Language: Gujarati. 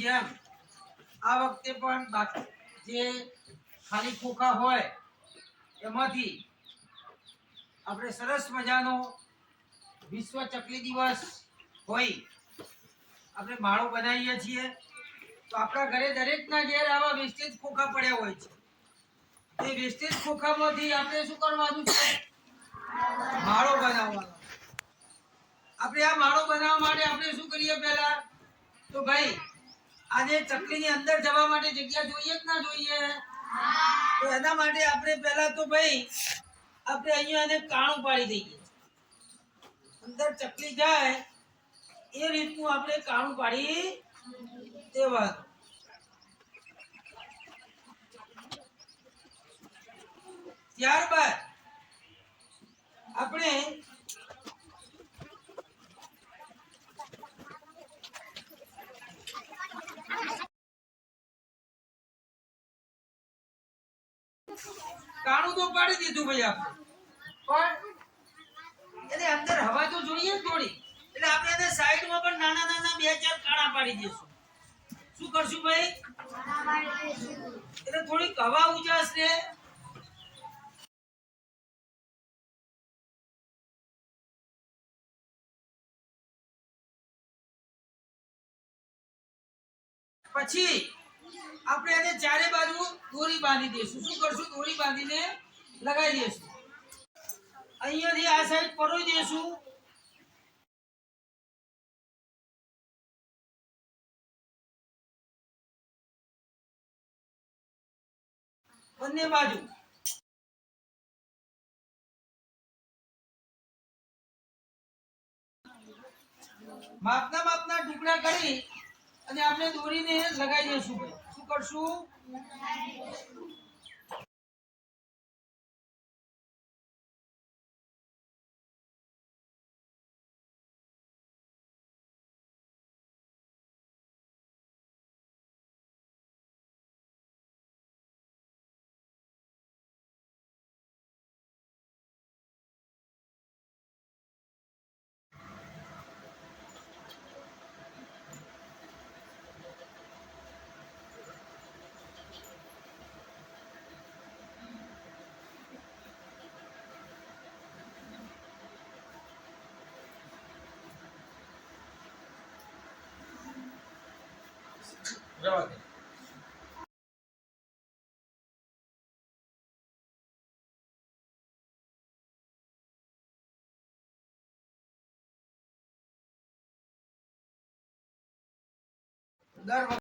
જેમ આ વખતે પણ બાકી જે ખાલી ખોખા હોય એમાંથી આપણે સરસ મજાનો વિશ્વ ચકલી દિવસ હોય આપણે માળો બનાવીએ છીએ તો આપણા ઘરે દરેકના ઘેર આવા વેસ્ટેજ ખોખા પડ્યા હોય છે એ વેસ્ટેજ ખોખામાંથી આપણે શું કરવાનું છે માળો બનાવવાનો આપણે આ માળો બનાવવા માટે આપણે શું કરીએ પહેલા તો ભાઈ આજે ચકલીની અંદર જવા માટે જગ્યા જોઈએ કે ના જોઈએ તો એના માટે આપણે પહેલા તો ભાઈ આપણે અહીંયા એને કાણું પાડી દઈએ અંદર ચકલી જાય એ રીતનું આપણે કાણું પાડી દેવાનું ત્યારબાદ આપણે કાણું તો પાડી દીધું ભાઈ આપણે પણ એને અંદર હવા તો જોઈએ થોડી એટલે આપણે એને સાઈડમાં પણ નાના નાના બે ચાર કાણા પાડી દઈશું શું કરશું ભાઈ એટલે થોડીક હવા ઉજાસ રે પછી આપણે એને ચારે બાજુ દોરી બાંધી દઈશું શું કરશું દોરી બાંધીને લગાવી દઈશું અહીંયાથી આ સાઈડ પરોઈ દઈશું બંને બાજુ માપના ટુકડા કરી અને આપણે દોરીને લગાવી દઈશું ભાઈ શું કરશું જવા દે દર